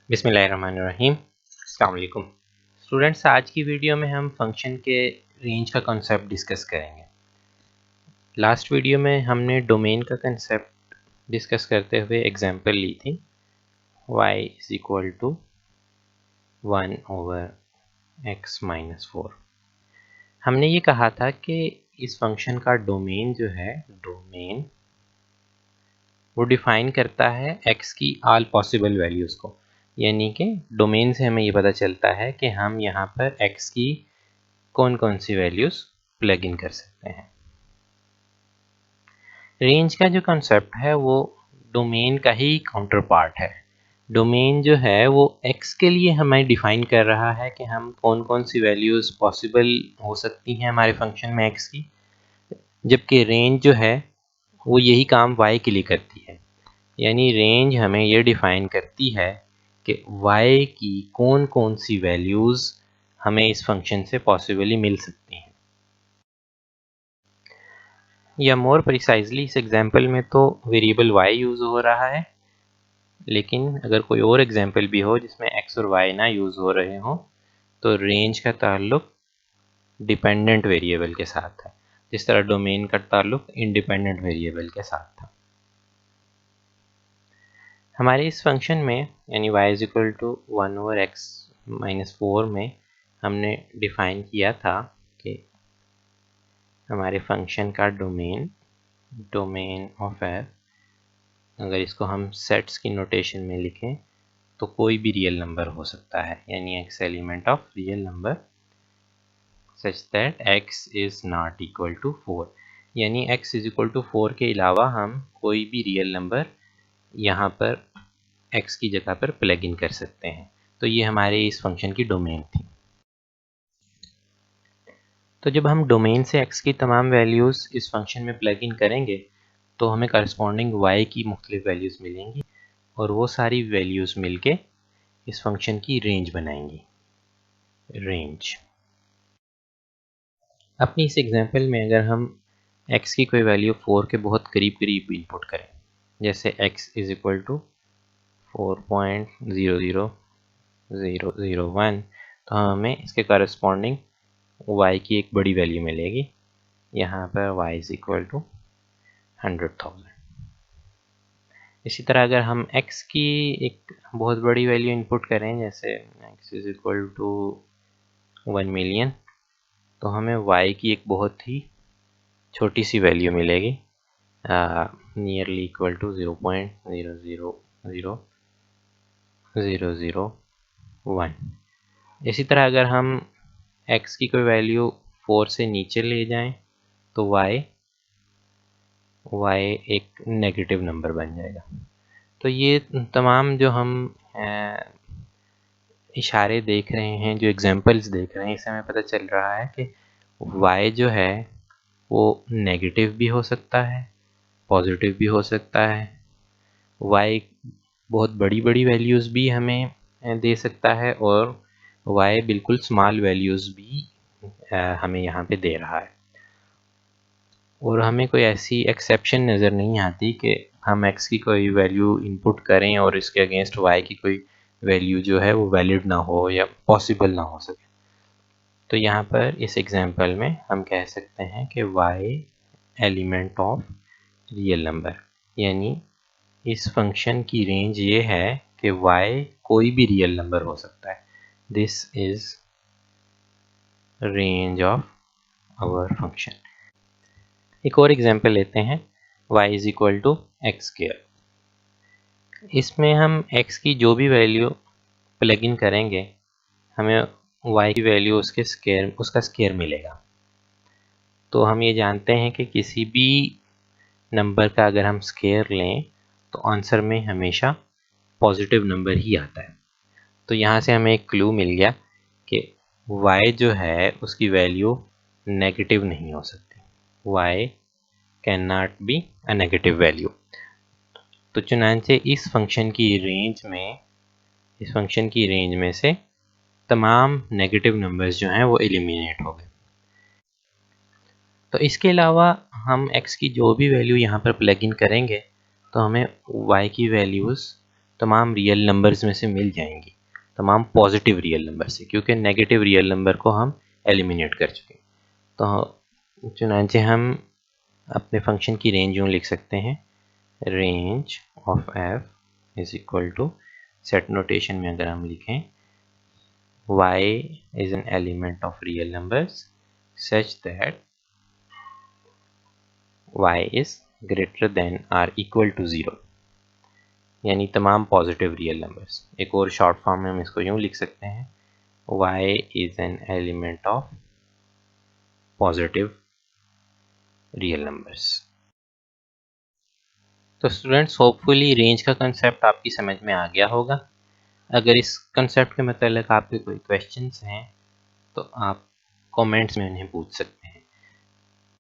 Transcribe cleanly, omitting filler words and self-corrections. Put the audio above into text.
बिस्मिल्लाहिर्रहमानिर्रहीम। अस्सलाम वालेकुम स्टूडेंट्स, आज की वीडियो में हम फंक्शन के रेंज का कंसेप्ट डिस्कस करेंगे। लास्ट वीडियो में हमने डोमेन का कंसेप्ट डिस्कस करते हुए एग्जांपल ली थी y is equal to 1/x-4। हमने ये कहा था कि इस फंक्शन का डोमेन जो है वो डिफाइन करता है x की ऑल पॉसिबल वैल्यूज़ को, यानी कि डोमेन से हमें ये पता चलता है कि हम यहाँ पर x की कौन कौन सी वैल्यूज़ प्लग इन कर सकते हैं। रेंज का जो कॉन्सेप्ट है वो डोमेन का ही काउंटर पार्ट है। डोमेन जो है वो x के लिए हमें डिफाइन कर रहा है कि हम कौन कौन सी वैल्यूज़ पॉसिबल हो सकती हैं हमारे फंक्शन में x की, जबकि रेंज जो है वो यही काम y के लिए करती है। यानी रेंज हमें ये डिफ़ाइन करती है कि y की कौन कौन सी वैल्यूज़ हमें इस फंक्शन से पॉसिबली मिल सकती हैं। या मोर प्रिसाइजली इस एग्जांपल में तो वेरिएबल y यूज़ हो रहा है, लेकिन अगर कोई और एग्जांपल भी हो जिसमें x और y ना यूज़ हो रहे हों तो रेंज का ताल्लुक डिपेंडेंट वेरिएबल के साथ है, जिस तरह डोमेन का ताल्लुक इंडिपेंडेंट वेरिएबल के साथ था। हमारे इस फंक्शन में यानी y is equal to 1/x-4 में हमने डिफाइन किया था कि हमारे फंक्शन का डोमेन ऑफ f, अगर इसको हम सेट्स की नोटेशन में लिखें तो कोई भी रियल नंबर हो सकता है, यानी x element of real number such that x is not equal to 4, यानी x इज इक्वल टू 4 के अलावा हम कोई भी रियल नंबर यहाँ पर x की जगह पर प्लग इन कर सकते हैं। तो ये हमारे इस फंक्शन की डोमेन थी। तो जब हम डोमेन से x की तमाम वैल्यूज़ इस फंक्शन में प्लग इन करेंगे तो हमें करस्पॉन्डिंग y की मुख्तलिफ वैल्यूज़ मिलेंगी और वो सारी वैल्यूज़ मिलके इस फंक्शन की रेंज बनाएंगी। रेंज अपनी इस एग्जांपल में अगर हम x की कोई वैल्यू 4 के बहुत करीब करीब इनपुट करें, जैसे x इज इक्वल टू 4.00001, तो हमें इसके करस्पॉन्डिंग y की एक बड़ी वैल्यू मिलेगी। यहाँ पर y इज इक्वल टू 100,000। इसी तरह अगर हम x की एक बहुत बड़ी वैल्यू इनपुट करें, जैसे x is equal to 1 million, तो हमें y की एक बहुत ही छोटी सी वैल्यू मिलेगी, नियरली इक्वल टू 0.000001। इसी तरह अगर हम x की कोई वैल्यू 4 से नीचे ले जाएं तो y एक नेगेटिव नंबर बन जाएगा। तो ये तमाम जो हम इशारे देख रहे हैं, जो एग्जांपल्स देख रहे हैं, इससे हमें पता चल रहा है कि y जो है वो नेगेटिव भी हो सकता है, पॉजिटिव भी हो सकता है। y बहुत बड़ी बड़ी वैल्यूज़ भी हमें दे सकता है और y बिल्कुल स्मॉल वैल्यूज़ भी हमें यहाँ पे दे रहा है। और हमें कोई ऐसी एक्सेप्शन नज़र नहीं आती कि हम x की कोई वैल्यू इनपुट करें और इसके अगेंस्ट y की कोई वैल्यू जो है वो वैलिड ना हो या पॉसिबल ना हो सके। तो यहाँ पर इस एग्जांपल में हम कह सकते हैं कि y element of real number, यानी इस फंक्शन की रेंज ये है कि y कोई भी रियल नंबर हो सकता है। This is range of our function. एक और एग्जांपल लेते हैं, y is equal to x²। इसमें हम x की जो भी वैल्यू प्लग इन करेंगे हमें y की वैल्यू उसका स्क्वायर मिलेगा। तो हम ये जानते हैं कि किसी भी नंबर का अगर हम स्क्वायर लें तो आंसर में हमेशा पॉजिटिव नंबर ही आता है। तो यहाँ से हमें एक क्लू मिल गया कि y जो है उसकी वैल्यू नेगेटिव नहीं हो सकती, y can not be a negative value. तो चुनांचे इस फंक्शन की रेंज में से तमाम नेगेटिव नंबर्स जो हैं वो एलिमिनेट हो गए। तो इसके अलावा हम x की जो भी वैल्यू यहाँ पर प्लग इन करेंगे तो हमें y की वैल्यूज़ तमाम रियल नंबर्स में से मिल जाएंगी, तमाम पॉजिटिव रियल नंबर से, क्योंकि नेगेटिव रियल नंबर को हम एलिमिनेट कर चुके हैं। तो चुनांचे हम अपने फंक्शन की रेंज यूँ लिख सकते हैं, range of F is equal to, set notation में अगर हम लिखें y is an element of real numbers such that y is greater than or equal to 0, यानी तमाम पॉजिटिव रियल नंबर्स। एक और शॉर्ट फॉर्म में हम इसको यूँ लिख सकते हैं, y is an element of positive real numbers. तो स्टूडेंट्स, होपफुली रेंज का कंसेप्ट आपकी समझ में आ गया होगा। अगर इस कंसेप्ट के मतलब आपके कोई क्वेश्चंस हैं तो आप कमेंट्स में उन्हें पूछ सकते हैं।